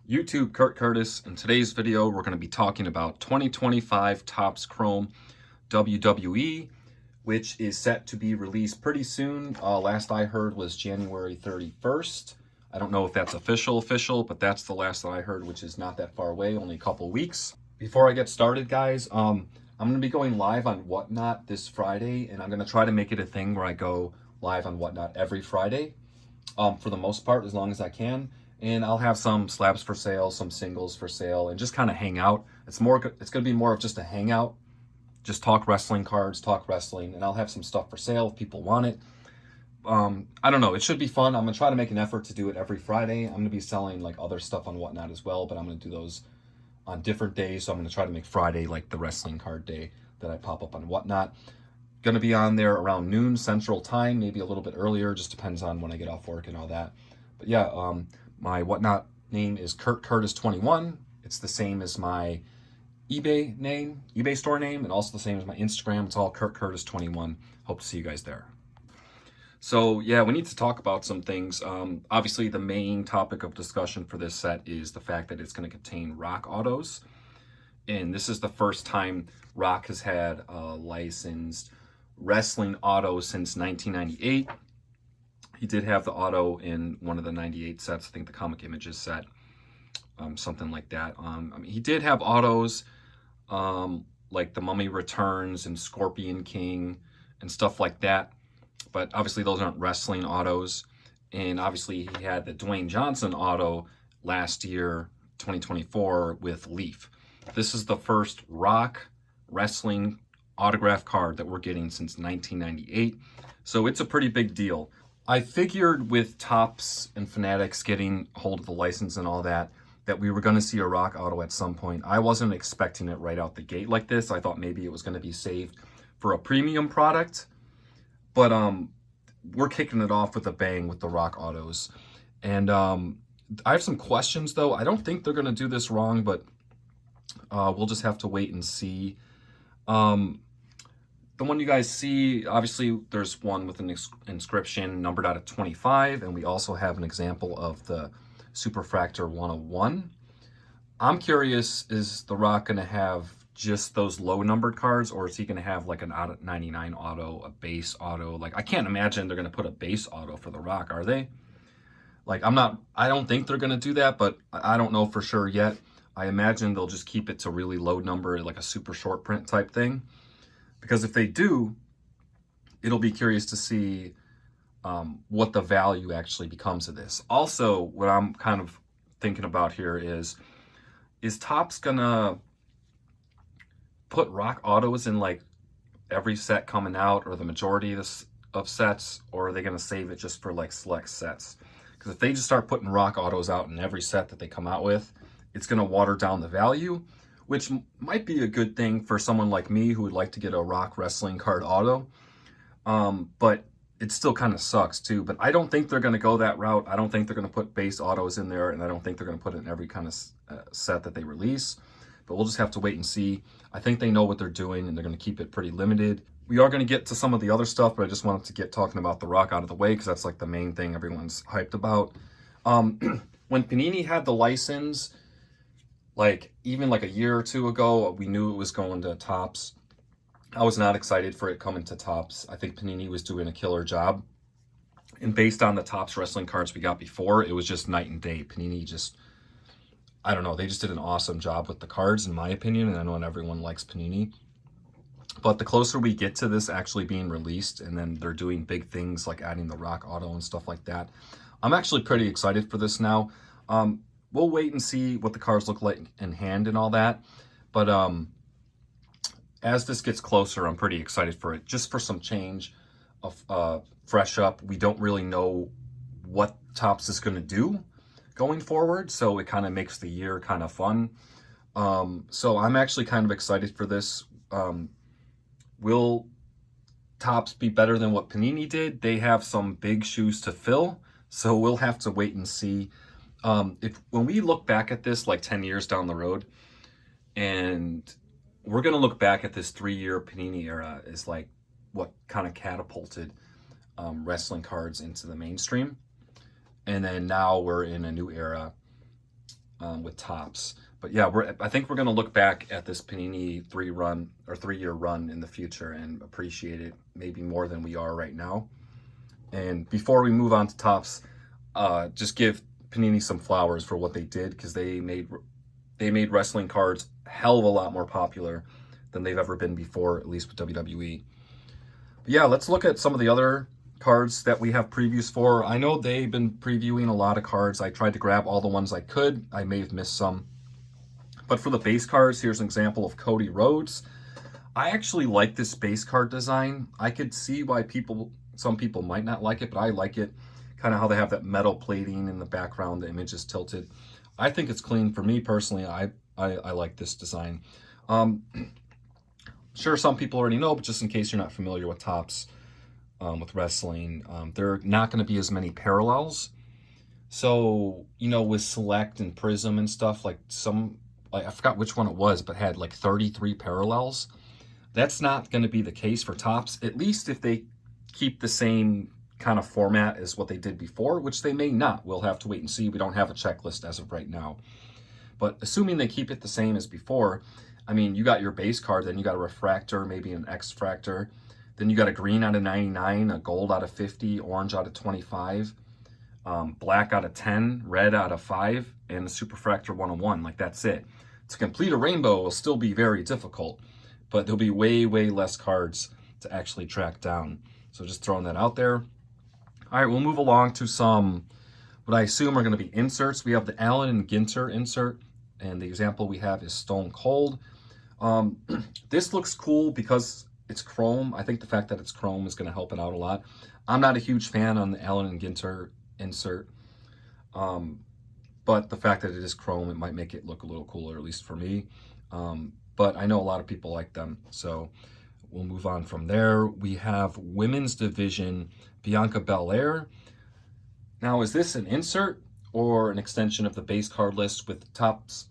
YouTube, Kurt Curtis. In today's video, we're going to be talking about 2025 Topps Chrome WWE, which is set to be released pretty soon. Last I heard was January 31st. I don't know if that's official, but that's the last that I heard, which is not that far away, only a couple weeks. Before I get started, guys, I'm going to be going live on Whatnot this Friday, and I'm going to try to make it a thing where I go live on Whatnot every Friday, for the most part, as long as I can. And I'll have some slabs for sale, some singles for sale, and just kind of hang out. It's going to be more of just a hangout, just talk wrestling cards, talk wrestling, and I'll have some stuff for sale if people want it. I don't know. It should be fun. I'm going to try to make an effort to do it every Friday. I'm going to be selling like other stuff on Whatnot as well, but I'm going to do those on different days. So I'm going to try to make Friday like the wrestling card day that I pop up on Whatnot. Going to be on there around noon Central Time, maybe a little bit earlier. Just depends on when I get off work and all that. But yeah, my Whatnot name is Kurt Curtis 21. It's the same as my eBay name, eBay store name, and also the same as my Instagram. It's all Kurt Curtis 21. Hope to see you guys there. So yeah, we need to talk about some things. Obviously, the main topic of discussion for this set is the fact that it's going to contain Rock autos. And this is the first time Rock has had a licensed wrestling auto since 1998. He did have the auto in one of the 98 sets, I think the Comic Images set, something like that. I mean, he did have autos like the Mummy Returns and Scorpion King and stuff like that. But obviously those aren't wrestling autos. And obviously he had the Dwayne Johnson auto last year, 2024, with Leaf. This is the first Rock wrestling autograph card that we're getting since 1998. So it's a pretty big deal. I figured with Topps and Fanatics getting hold of the license and all that, that we were going to see a Rock auto at some point. I wasn't expecting it right out the gate like this. I thought maybe it was going to be saved for a premium product. But we're kicking it off with a bang with the Rock autos. And I have some questions, though. I don't think they're going to do this wrong, but we'll just have to wait and see. The one you guys see, obviously, there's one with an inscription numbered out of 25, and we also have an example of the Superfractor 101. I'm curious, is The Rock going to have just those low-numbered cards, or is he going to have like an out of 99 auto, a base auto? Like, I can't imagine they're going to put a base auto for The Rock, are they? Like, I don't think they're going to do that, but I don't know for sure yet. I imagine they'll just keep it to really low number, like a super short print type thing. Because if they do, it'll be curious to see what the value actually becomes of this. Also, what I'm kind of thinking about here is Topps gonna put Rock autos in like every set coming out, or the majority of sets, or are they gonna save it just for like select sets? Because if they just start putting Rock autos out in every set that they come out with, it's gonna water down the value, which might be a good thing for someone like me who would like to get a Rock wrestling card auto. But it still kind of sucks too. But I don't think they're going to go that route. I don't think they're going to put base autos in there, and I don't think they're going to put it in every kind of set that they release. But we'll just have to wait and see. I think they know what they're doing, and they're going to keep it pretty limited. We are going to get to some of the other stuff, but I just wanted to get talking about the Rock out of the way because that's like the main thing everyone's hyped about. When Panini had the license, like even like a year or two ago, we knew it was going to Topps. I was not excited for it coming to Topps. I think Panini was doing a killer job. And based on the Topps wrestling cards we got before, it was just night and day. Panini just, I don't know, they just did an awesome job with the cards, in my opinion, and I know not everyone likes Panini. But the closer we get to this actually being released, and then they're doing big things like adding the Rock auto and stuff like that, I'm actually pretty excited for this now. We'll wait and see what the cards look like in hand and all that. But as this gets closer, I'm pretty excited for it. Just for some change, of fresh up. We don't really know what Topps is going to do going forward, so it kind of makes the year kind of fun. So I'm actually kind of excited for this. Will Topps be better than what Panini did? They have some big shoes to fill, so we'll have to wait and see. When we look back at this like 10 years down the road, and we're going to look back at this 3-year Panini era as like what kind of catapulted wrestling cards into the mainstream. And then now we're in a new era with Topps. But yeah, I think we're going to look back at this Panini 3-year run in the future and appreciate it maybe more than we are right now. And before we move on to Topps, just give Panini some flowers for what they did, because they made wrestling cards a hell of a lot more popular than they've ever been before, at least with WWE. But yeah, let's look at some of the other cards that we have previews for. I know they've been previewing a lot of cards. I tried to grab all the ones I could. I may have missed some. But for the base cards, here's an example of Cody Rhodes. I actually like this base card design. I could see why some people might not like it, but I like it. Kind of how they have that metal plating in the background, the image is tilted. I think it's clean. For me personally, I like this design. Sure, some people already know, but just in case you're not familiar with Topps, with wrestling, there are not going to be as many parallels. So, with Select and Prism and stuff, like I forgot which one it was, but had like 33 parallels. That's not going to be the case for Topps, at least if they keep the same kind of format as what they did before, which they may not. We'll have to wait and see. We don't have a checklist as of right now. But assuming they keep it the same as before, I mean, you got your base card, then you got a refractor, maybe an X-fractor, then you got a green out of 99, a gold out of 50, orange out of 25, black out of 10, red out of 5, and a superfractor 101. Like, that's it. To complete a rainbow will still be very difficult, but there'll be way, way less cards to actually track down. So just throwing that out there. All right, we'll move along to some, what I assume are going to be inserts. We have the Allen and Ginter insert, and the example we have is Stone Cold. This looks cool because it's chrome. I think the fact that it's chrome is going to help it out a lot. I'm not a huge fan on the Allen and Ginter insert, but the fact that it is chrome, it might make it look a little cooler, at least for me. But I know a lot of people like them, so we'll move on from there. We have women's division, Bianca Belair. Now, is this an insert or an extension of the base card list with Topps?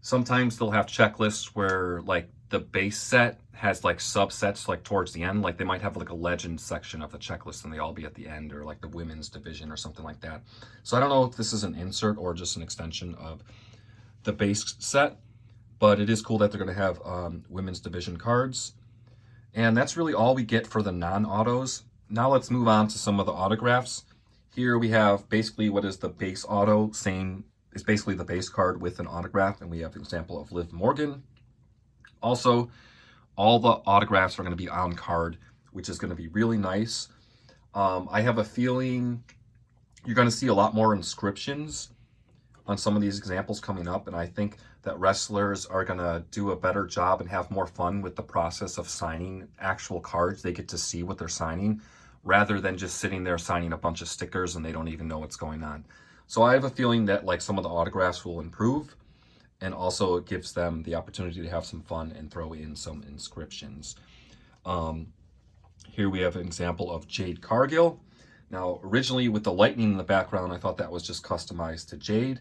Sometimes they'll have checklists where like the base set has like subsets like towards the end. Like they might have like a legend section of the checklist and they all be at the end, or like the women's division or something like that. So I don't know if this is an insert or just an extension of the base set, but it is cool that they're going to have women's division cards. And that's really all we get for the non-autos. Now let's move on to some of the autographs. Here we have basically what is the base auto, same is basically the base card with an autograph, and we have an example of Liv Morgan. Also, all the autographs are going to be on card, which is going to be really nice. I have a feeling you're going to see a lot more inscriptions on some of these examples coming up, and I think that wrestlers are going to do a better job and have more fun with the process of signing actual cards. They get to see what they're signing rather than just sitting there signing a bunch of stickers and they don't even know what's going on. So I have a feeling that like some of the autographs will improve, and also it gives them the opportunity to have some fun and throw in some inscriptions. Here we have an example of Jade Cargill. Now, originally with the lightning in the background, I thought that was just customized to Jade.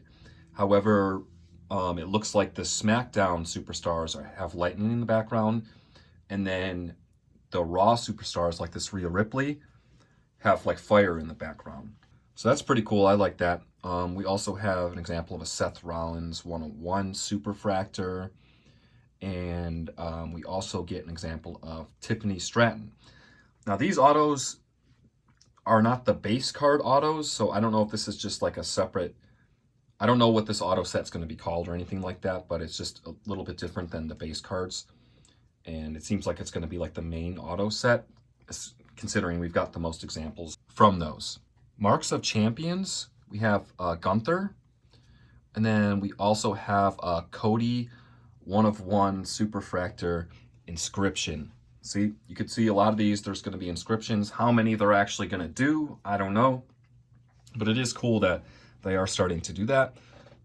However, it looks like the SmackDown superstars have lightning in the background, and then the Raw superstars like this Rhea Ripley have like fire in the background. So that's pretty cool. I like that. We also have an example of a Seth Rollins 101 superfractor, and we also get an example of Tiffany Stratton. Now these autos are not the base card autos, so I don't know if this is just like a separate, I don't know what this auto set's going to be called or anything like that, but it's just a little bit different than the base cards. And it seems like it's going to be like the main auto set, considering we've got the most examples from those. Marks of Champions, we have Gunther, and then we also have Cody 1/1 Superfractor Inscription. See, you could see a lot of these, there's going to be inscriptions. How many they're actually going to do, I don't know. But it is cool that they are starting to do that,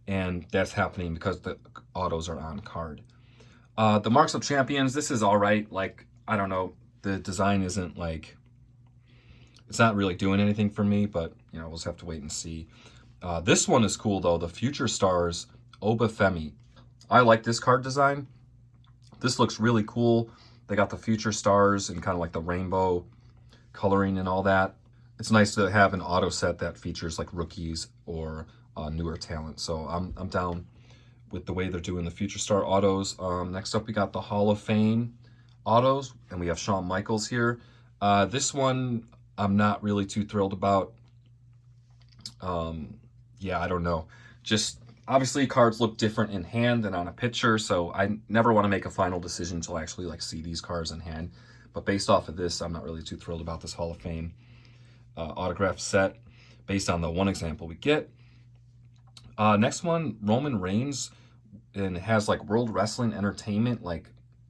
and that's happening because the autos are on card. The Marks of Champions, this is all right. Like, I don't know, the design isn't like, it's not really doing anything for me, but we'll just have to wait and see. This one is cool though, the Future Stars Obafemi. I like this card design. This looks really cool. They got the Future Stars and kind of like the rainbow coloring and all that. It's nice to have an auto set that features like rookies or newer talent. So I'm down with the way they're doing the Future Star autos. Next up, we got the Hall of Fame autos, and we have Shawn Michaels here. This one I'm not really too thrilled about. Yeah, I don't know. Just obviously cards look different in hand than on a picture, so I never want to make a final decision until I actually like see these cards in hand. But based off of this, I'm not really too thrilled about this Hall of Fame autograph set based on the one example we get. Next one, Roman Reigns, and it has like World Wrestling Entertainment like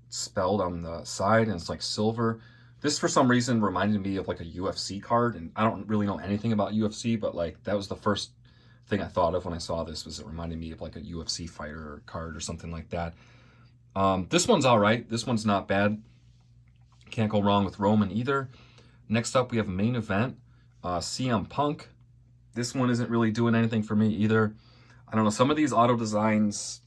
spelled on the side, and it's like silver. This for some reason reminded me of like a UFC card, and I don't really know anything about UFC, but like that was the first thing I thought of when I saw this, was it reminded me of like a UFC fighter card or something like that. This one's all right. This one's not bad. Can't go wrong with Roman either. Next up, we have Main Event, CM Punk. This one isn't really doing anything for me either. I don't know, some of these auto designs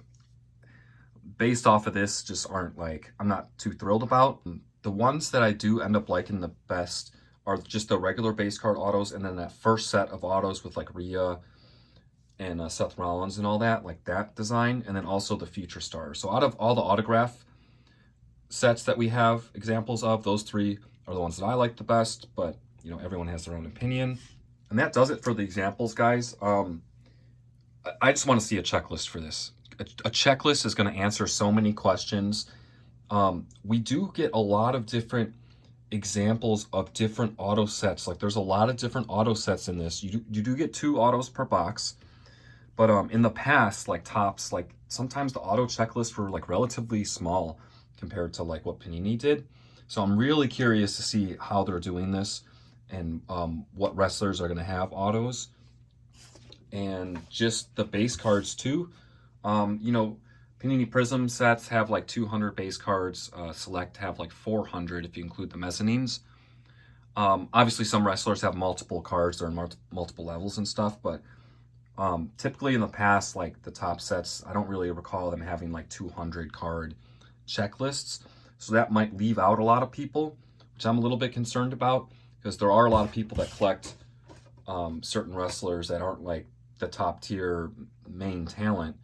based off of this just aren't like, I'm not too thrilled about. The ones that I do end up liking the best are just the regular base card autos, and then that first set of autos with like Rhea and Seth Rollins and all that, like that design, and then also the Future Stars. So out of all the autograph sets that we have examples of, those three are the ones that I like the best, but you know, everyone has their own opinion. And that does it for the examples, guys. I just want to see a checklist for this. A checklist is going to answer so many questions. We do get a lot of different examples of different auto sets. Like there's a lot of different auto sets in this. You do get 2 autos per box, but in the past, like Topps, like sometimes the auto checklists were like relatively small compared to like what Panini did. So I'm really curious to see how they're doing this, and what wrestlers are going to have autos, and just the base cards too. You know, Panini Prism sets have like 200 base cards. Select have like 400 if you include the mezzanines. Obviously, some wrestlers have multiple cards. They're in multiple levels and stuff. But typically in the past, like the top sets, I don't really recall them having like 200 card checklists. So that might leave out a lot of people, which I'm a little bit concerned about, because there are a lot of people that collect certain wrestlers that aren't like the top tier main talent,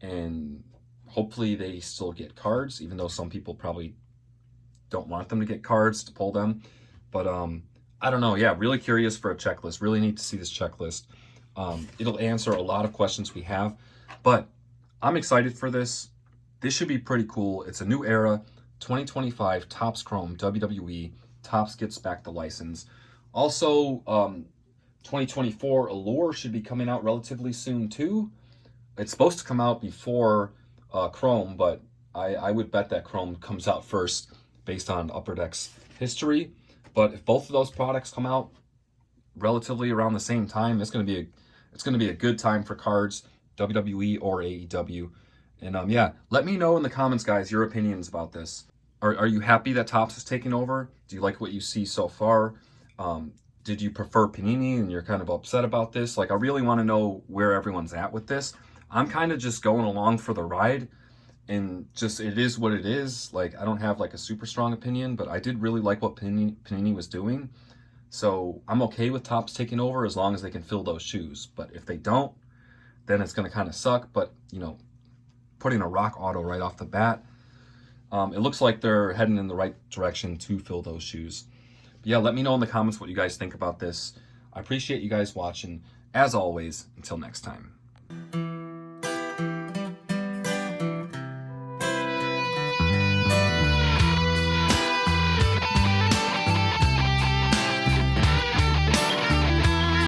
and hopefully they still get cards, even though some people probably don't want them to get cards to pull them. But I don't know. Yeah, really curious for a checklist. Really need to see this checklist. It'll answer a lot of questions we have, but I'm excited for this. This should be pretty cool. It's a new era, 2025 Topps Chrome WWE. Topps gets back the license. Also, 2024 Allure should be coming out relatively soon too. It's supposed to come out before Chrome, but I would bet that Chrome comes out first based on Upper Deck's history. But if both of those products come out relatively around the same time, it's going to be a good time for cards, WWE or AEW. And yeah, let me know in the comments, guys, your opinions about this. Are you happy that Topps is taking over? Do you like what you see so far? Did you prefer Panini and you're kind of upset about this? Like, I really want to know where everyone's at with this. I'm kind of just going along for the ride, and just it is what it is. Like, I don't have like a super strong opinion, but I did really like what Panini was doing. So I'm okay with Topps taking over as long as they can fill those shoes. But if they don't, then it's going to kind of suck. But, you know, putting a rock auto right off the bat, it looks like they're heading in the right direction to fill those shoes. But yeah, let me know in the comments what you guys think about this. I appreciate you guys watching. As always, until next time.